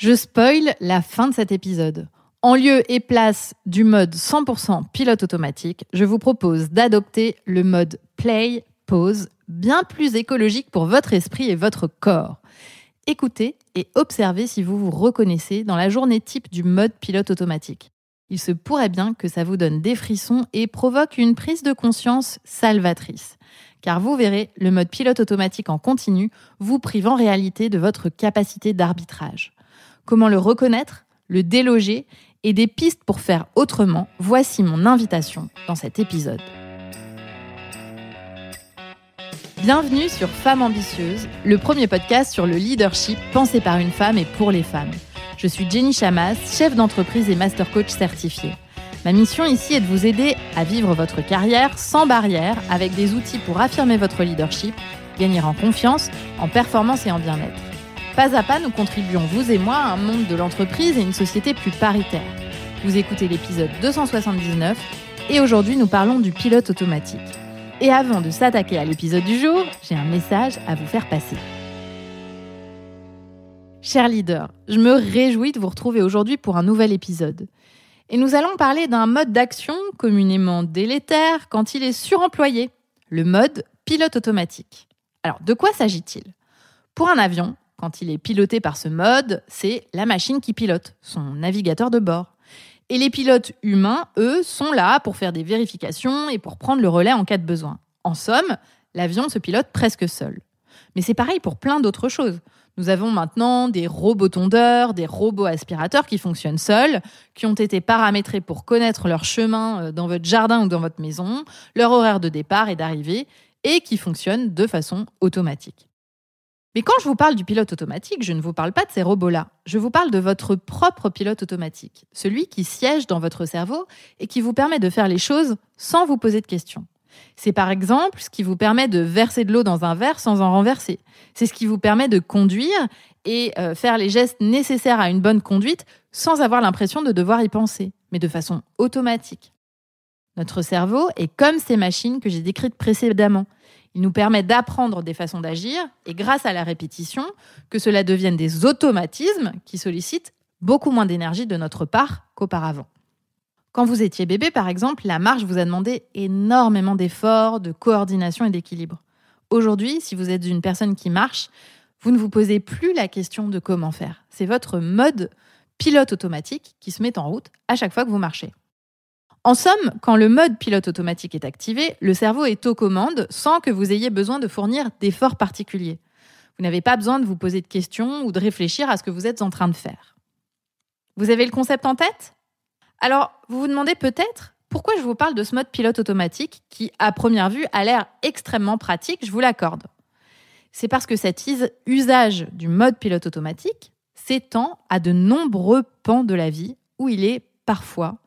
Je spoil la fin de cet épisode. En lieu et place du mode 100% pilote automatique, je vous propose d'adopter le mode play, pause, bien plus écologique pour votre esprit et votre corps. Écoutez et observez si vous vous reconnaissez dans la journée type du mode pilote automatique. Il se pourrait bien que ça vous donne des frissons et provoque une prise de conscience salvatrice. Car vous verrez, le mode pilote automatique en continu vous prive en réalité de votre capacité d'arbitrage. Comment le reconnaître, le déloger et des pistes pour faire autrement, voici mon invitation dans cet épisode. Bienvenue sur Femmes Ambitieuses, le premier podcast sur le leadership pensé par une femme et pour les femmes. Je suis Jenny Chamas, chef d'entreprise et master coach certifiée. Ma mission ici est de vous aider à vivre votre carrière sans barrière avec des outils pour affirmer votre leadership, gagner en confiance, en performance et en bien-être. Pas à pas, nous contribuons, vous et moi, à un monde de l'entreprise et une société plus paritaire. Vous écoutez l'épisode 279 et aujourd'hui, nous parlons du pilote automatique. Et avant de s'attaquer à l'épisode du jour, j'ai un message à vous faire passer. Chers leaders, je me réjouis de vous retrouver aujourd'hui pour un nouvel épisode. Et nous allons parler d'un mode d'action communément délétère quand il est suremployé, le mode pilote automatique. Alors, de quoi s'agit-il ? Pour un avion, quand il est piloté par ce mode, c'est la machine qui pilote, son navigateur de bord. Et les pilotes humains, eux, sont là pour faire des vérifications et pour prendre le relais en cas de besoin. En somme, l'avion se pilote presque seul. Mais c'est pareil pour plein d'autres choses. Nous avons maintenant des robots tondeurs, des robots aspirateurs qui fonctionnent seuls, qui ont été paramétrés pour connaître leur chemin dans votre jardin ou dans votre maison, leur horaire de départ et d'arrivée, et qui fonctionnent de façon automatique. Mais quand je vous parle du pilote automatique, je ne vous parle pas de ces robots-là. Je vous parle de votre propre pilote automatique, celui qui siège dans votre cerveau et qui vous permet de faire les choses sans vous poser de questions. C'est par exemple ce qui vous permet de verser de l'eau dans un verre sans en renverser. C'est ce qui vous permet de conduire et faire les gestes nécessaires à une bonne conduite sans avoir l'impression de devoir y penser, mais de façon automatique. Notre cerveau est comme ces machines que j'ai décrites précédemment. Il nous permet d'apprendre des façons d'agir et grâce à la répétition, que cela devienne des automatismes qui sollicitent beaucoup moins d'énergie de notre part qu'auparavant. Quand vous étiez bébé, par exemple, la marche vous a demandé énormément d'efforts, de coordination et d'équilibre. Aujourd'hui, si vous êtes une personne qui marche, vous ne vous posez plus la question de comment faire. C'est votre mode pilote automatique qui se met en route à chaque fois que vous marchez. En somme, quand le mode pilote automatique est activé, le cerveau est aux commandes sans que vous ayez besoin de fournir d'efforts particuliers. Vous n'avez pas besoin de vous poser de questions ou de réfléchir à ce que vous êtes en train de faire. Vous avez le concept en tête ? Alors, vous vous demandez peut-être pourquoi je vous parle de ce mode pilote automatique qui, à première vue, a l'air extrêmement pratique, je vous l'accorde. C'est parce que cet usage du mode pilote automatique s'étend à de nombreux pans de la vie où il est parfois,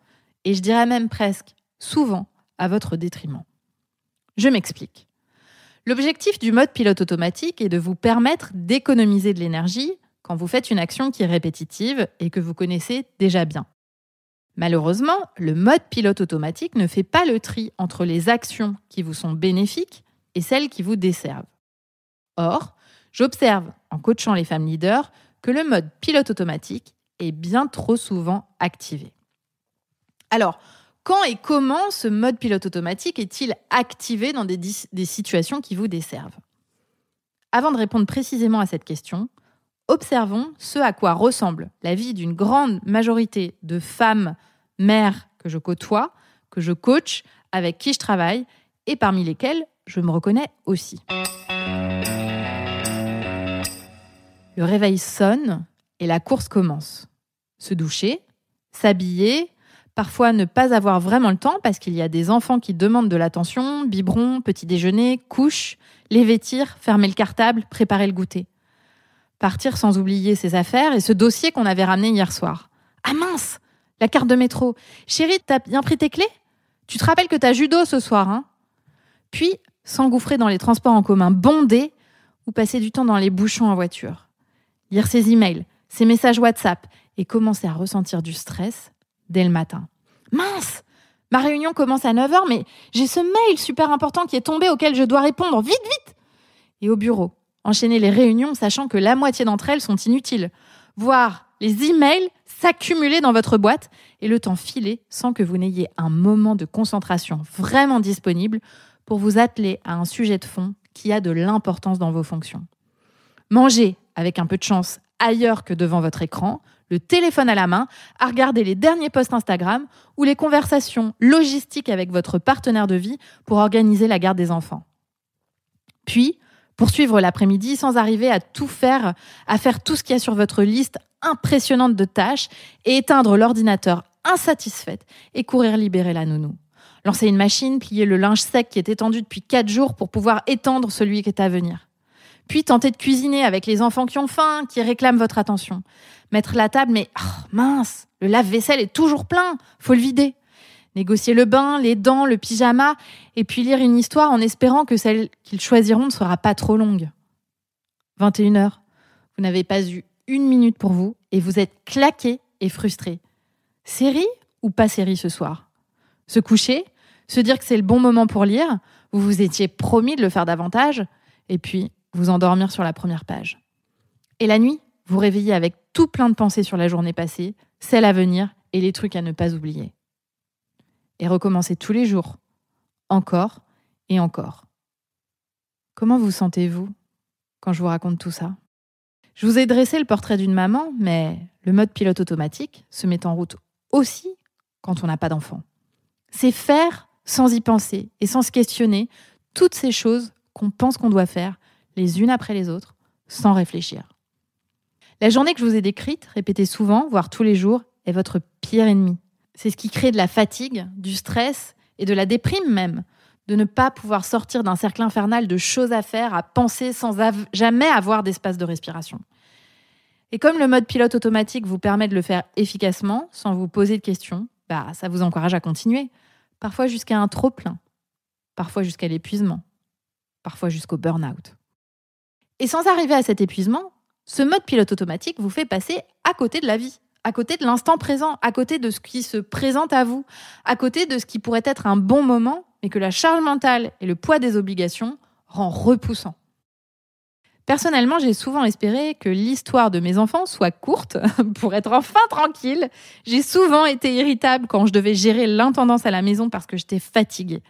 et je dirais même presque souvent, à votre détriment. Je m'explique. L'objectif du mode pilote automatique est de vous permettre d'économiser de l'énergie quand vous faites une action qui est répétitive et que vous connaissez déjà bien. Malheureusement, le mode pilote automatique ne fait pas le tri entre les actions qui vous sont bénéfiques et celles qui vous desservent. Or, j'observe, en coachant les femmes leaders, que le mode pilote automatique est bien trop souvent activé. Alors, quand et comment ce mode pilote automatique est-il activé dans des situations qui vous desservent ? Avant de répondre précisément à cette question, observons ce à quoi ressemble la vie d'une grande majorité de femmes mères que je côtoie, que je coach, avec qui je travaille et parmi lesquelles je me reconnais aussi. Le réveil sonne et la course commence. Se doucher, s'habiller, parfois ne pas avoir vraiment le temps parce qu'il y a des enfants qui demandent de l'attention, biberon, petit déjeuner, couche, les vêtir, fermer le cartable, préparer le goûter. Partir sans oublier ses affaires et ce dossier qu'on avait ramené hier soir. Ah mince, la carte de métro. Chérie, t'as bien pris tes clés ? Tu te rappelles que t'as judo ce soir, hein ? Puis, s'engouffrer dans les transports en commun bondés ou passer du temps dans les bouchons en voiture. Lire ses emails, ses messages WhatsApp et commencer à ressentir du stress dès le matin. Mince, ma réunion commence à 9h, mais j'ai ce mail super important qui est tombé auquel je dois répondre. Vite, vite ! Et au bureau, enchaîner les réunions sachant que la moitié d'entre elles sont inutiles. voir les emails s'accumuler dans votre boîte et le temps filer sans que vous n'ayez un moment de concentration vraiment disponible pour vous atteler à un sujet de fond qui a de l'importance dans vos fonctions. Mangez, avec un peu de chance, ailleurs que devant votre écran, le téléphone à la main, à regarder les derniers posts Instagram ou les conversations logistiques avec votre partenaire de vie pour organiser la garde des enfants. Puis, poursuivre l'après-midi sans arriver à faire tout ce qu'il y a sur votre liste impressionnante de tâches et éteindre l'ordinateur insatisfaite et courir libérer la nounou. Lancer une machine, plier le linge sec qui est étendu depuis 4 jours pour pouvoir étendre celui qui est à venir. Puis tenter de cuisiner avec les enfants qui ont faim, qui réclament votre attention. Mettre la table, mais mince, le lave-vaisselle est toujours plein, faut le vider. Négocier le bain, les dents, le pyjama, et puis lire une histoire en espérant que celle qu'ils choisiront ne sera pas trop longue. 21h, vous n'avez pas eu 1 minute pour vous et vous êtes claqué et frustré. Série ou pas série ce soir ? Se coucher, se dire que c'est le bon moment pour lire, vous vous étiez promis de le faire davantage, et puis vous endormir sur la première page. Et la nuit, vous réveillez avec tout plein de pensées sur la journée passée, celle à venir et les trucs à ne pas oublier. Et recommencez tous les jours, encore et encore. Comment vous sentez-vous quand je vous raconte tout ça ? Je vous ai dressé le portrait d'une maman, mais le mode pilote automatique se met en route aussi quand on n'a pas d'enfant. C'est faire sans y penser et sans se questionner toutes ces choses qu'on pense qu'on doit faire les unes après les autres, sans réfléchir. La journée que je vous ai décrite, répétée souvent, voire tous les jours, est votre pire ennemi. C'est ce qui crée de la fatigue, du stress et de la déprime même, de ne pas pouvoir sortir d'un cercle infernal de choses à faire, à penser sans jamais avoir d'espace de respiration. Et comme le mode pilote automatique vous permet de le faire efficacement, sans vous poser de questions, ça vous encourage à continuer, parfois jusqu'à un trop-plein, parfois jusqu'à l'épuisement, parfois jusqu'au burn-out. Et sans arriver à cet épuisement, ce mode pilote automatique vous fait passer à côté de la vie, à côté de l'instant présent, à côté de ce qui se présente à vous, à côté de ce qui pourrait être un bon moment, mais que la charge mentale et le poids des obligations rend repoussant. Personnellement, j'ai souvent espéré que l'histoire de mes enfants soit courte pour être enfin tranquille. J'ai souvent été irritable quand je devais gérer l'intendance à la maison parce que j'étais fatiguée.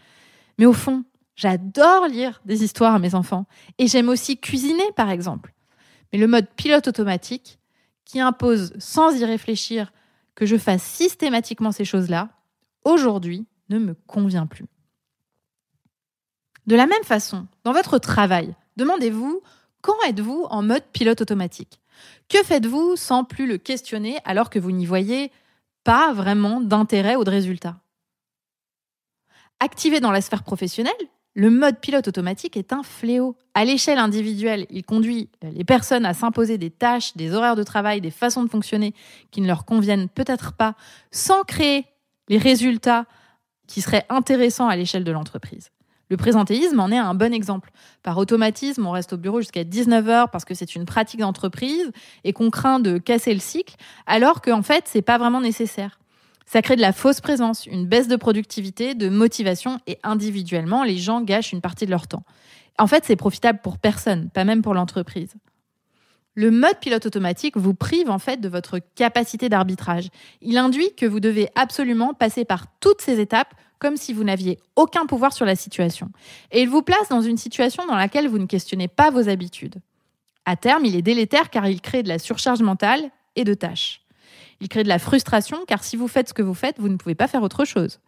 Mais au fond, j'adore lire des histoires à mes enfants et j'aime aussi cuisiner, par exemple. Mais le mode pilote automatique, qui impose sans y réfléchir que je fasse systématiquement ces choses-là, aujourd'hui ne me convient plus. De la même façon, dans votre travail, demandez-vous quand êtes-vous en mode pilote automatique ? Que faites-vous sans plus le questionner alors que vous n'y voyez pas vraiment d'intérêt ou de résultat ? Activé dans la sphère professionnelle, le mode pilote automatique est un fléau. À l'échelle individuelle, il conduit les personnes à s'imposer des tâches, des horaires de travail, des façons de fonctionner qui ne leur conviennent peut-être pas, sans créer les résultats qui seraient intéressants à l'échelle de l'entreprise. Le présentéisme en est un bon exemple. Par automatisme, on reste au bureau jusqu'à 19h parce que c'est une pratique d'entreprise et qu'on craint de casser le cycle, alors qu'en fait, c'est pas vraiment nécessaire. Ça crée de la fausse présence, une baisse de productivité, de motivation et individuellement, les gens gâchent une partie de leur temps. En fait, c'est profitable pour personne, pas même pour l'entreprise. Le mode pilote automatique vous prive en fait de votre capacité d'arbitrage. Il induit que vous devez absolument passer par toutes ces étapes comme si vous n'aviez aucun pouvoir sur la situation. Et il vous place dans une situation dans laquelle vous ne questionnez pas vos habitudes. À terme, il est délétère car il crée de la surcharge mentale et de tâches. Il crée de la frustration car si vous faites ce que vous faites, vous ne pouvez pas faire autre chose.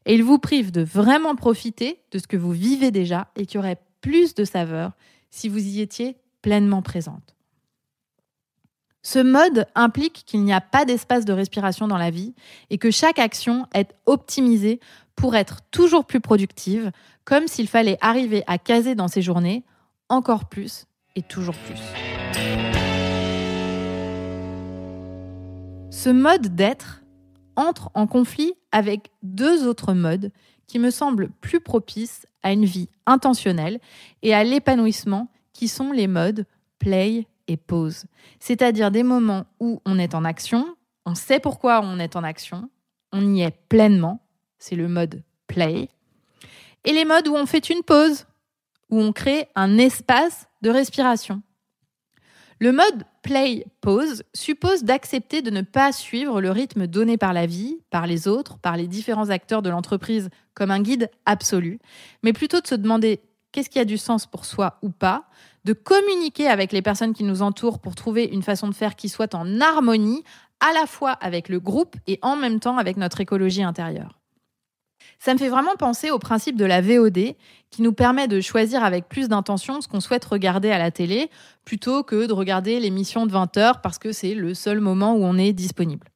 Et il vous prive de vraiment profiter de ce que vous vivez déjà et qui aurait plus de saveur si vous y étiez pleinement présente. Ce mode implique qu'il n'y a pas d'espace de respiration dans la vie et que chaque action est optimisée pour être toujours plus productive, comme s'il fallait arriver à caser dans ses journées encore plus et toujours plus. Ce mode d'être entre en conflit avec 2 autres modes qui me semblent plus propices à une vie intentionnelle et à l'épanouissement, qui sont les modes play et pause. C'est-à-dire des moments où on est en action, on sait pourquoi on est en action, on y est pleinement, c'est le mode play, et les modes où on fait une pause, où on crée un espace de respiration. Le mode play-pause suppose d'accepter de ne pas suivre le rythme donné par la vie, par les autres, par les différents acteurs de l'entreprise comme un guide absolu, mais plutôt de se demander qu'est-ce qui a du sens pour soi ou pas, de communiquer avec les personnes qui nous entourent pour trouver une façon de faire qui soit en harmonie, à la fois avec le groupe et en même temps avec notre écologie intérieure. Ça me fait vraiment penser au principe de la VOD qui nous permet de choisir avec plus d'intention ce qu'on souhaite regarder à la télé plutôt que de regarder l'émission de 20h parce que c'est le seul moment où on est disponible.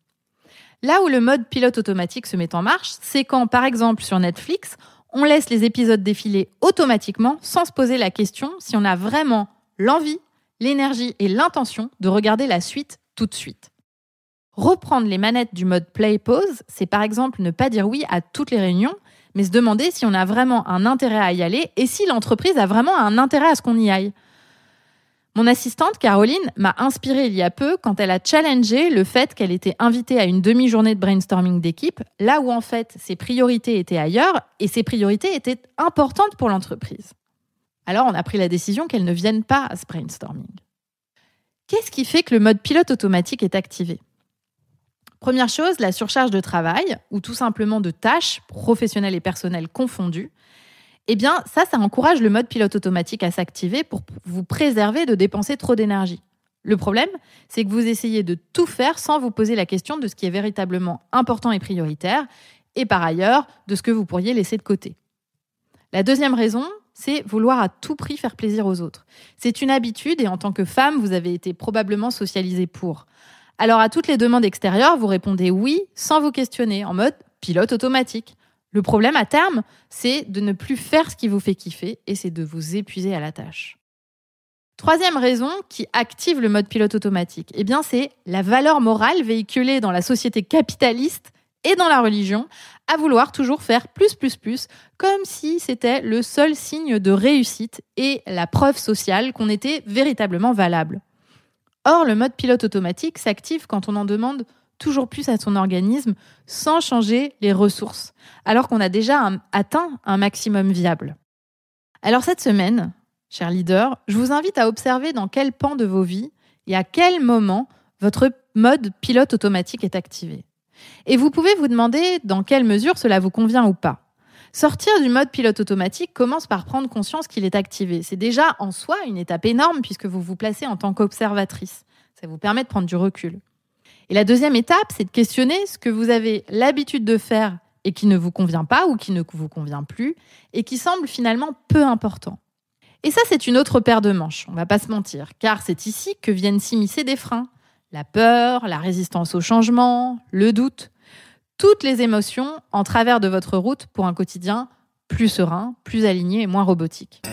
Là où le mode pilote automatique se met en marche, c'est quand, par exemple, sur Netflix, on laisse les épisodes défiler automatiquement sans se poser la question si on a vraiment l'envie, l'énergie et l'intention de regarder la suite tout de suite. Reprendre les manettes du mode play-pause, c'est par exemple ne pas dire oui à toutes les réunions, mais se demander si on a vraiment un intérêt à y aller et si l'entreprise a vraiment un intérêt à ce qu'on y aille. Mon assistante, Caroline, m'a inspirée il y a peu quand elle a challengé le fait qu'elle était invitée à une demi-journée de brainstorming d'équipe, là où en fait ses priorités étaient ailleurs et ses priorités étaient importantes pour l'entreprise. Alors on a pris la décision qu'elle ne vienne pas à ce brainstorming. Qu'est-ce qui fait que le mode pilote automatique est activé ? Première chose, la surcharge de travail, ou tout simplement de tâches professionnelles et personnelles confondues. Eh bien, ça encourage le mode pilote automatique à s'activer pour vous préserver de dépenser trop d'énergie. Le problème, c'est que vous essayez de tout faire sans vous poser la question de ce qui est véritablement important et prioritaire, et par ailleurs, de ce que vous pourriez laisser de côté. La deuxième raison, c'est vouloir à tout prix faire plaisir aux autres. C'est une habitude et en tant que femme, vous avez été probablement socialisée pour. Alors à toutes les demandes extérieures, vous répondez oui sans vous questionner, en mode pilote automatique. Le problème à terme, c'est de ne plus faire ce qui vous fait kiffer et c'est de vous épuiser à la tâche. Troisième raison qui active le mode pilote automatique, eh bien c'est la valeur morale véhiculée dans la société capitaliste et dans la religion à vouloir toujours faire plus, comme si c'était le seul signe de réussite et la preuve sociale qu'on était véritablement valable. Or, le mode pilote automatique s'active quand on en demande toujours plus à son organisme sans changer les ressources, alors qu'on a déjà atteint un maximum viable. Alors cette semaine, chers leaders, je vous invite à observer dans quel pan de vos vies et à quel moment votre mode pilote automatique est activé. Et vous pouvez vous demander dans quelle mesure cela vous convient ou pas. Sortir du mode pilote automatique commence par prendre conscience qu'il est activé. C'est déjà en soi une étape énorme puisque vous vous placez en tant qu'observatrice. Ça vous permet de prendre du recul. Et la deuxième étape, c'est de questionner ce que vous avez l'habitude de faire et qui ne vous convient pas ou qui ne vous convient plus et qui semble finalement peu important. Et ça, c'est une autre paire de manches, on ne va pas se mentir, car c'est ici que viennent s'immiscer des freins. La peur, la résistance au changement, le doute. Toutes les émotions en travers de votre route pour un quotidien plus serein, plus aligné et moins robotique.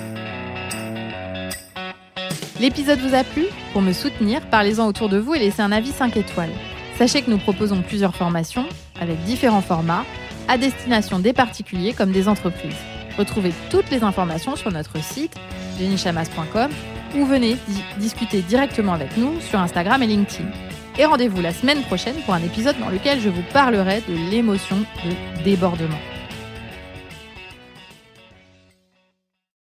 L'épisode vous a plu ? Pour me soutenir, parlez-en autour de vous et laissez un avis 5 étoiles. Sachez que nous proposons plusieurs formations, avec différents formats, à destination des particuliers comme des entreprises. Retrouvez toutes les informations sur notre site, jennychamas.com, ou venez discuter directement avec nous sur Instagram et LinkedIn. Et rendez-vous la semaine prochaine pour un épisode dans lequel je vous parlerai de l'émotion de débordement.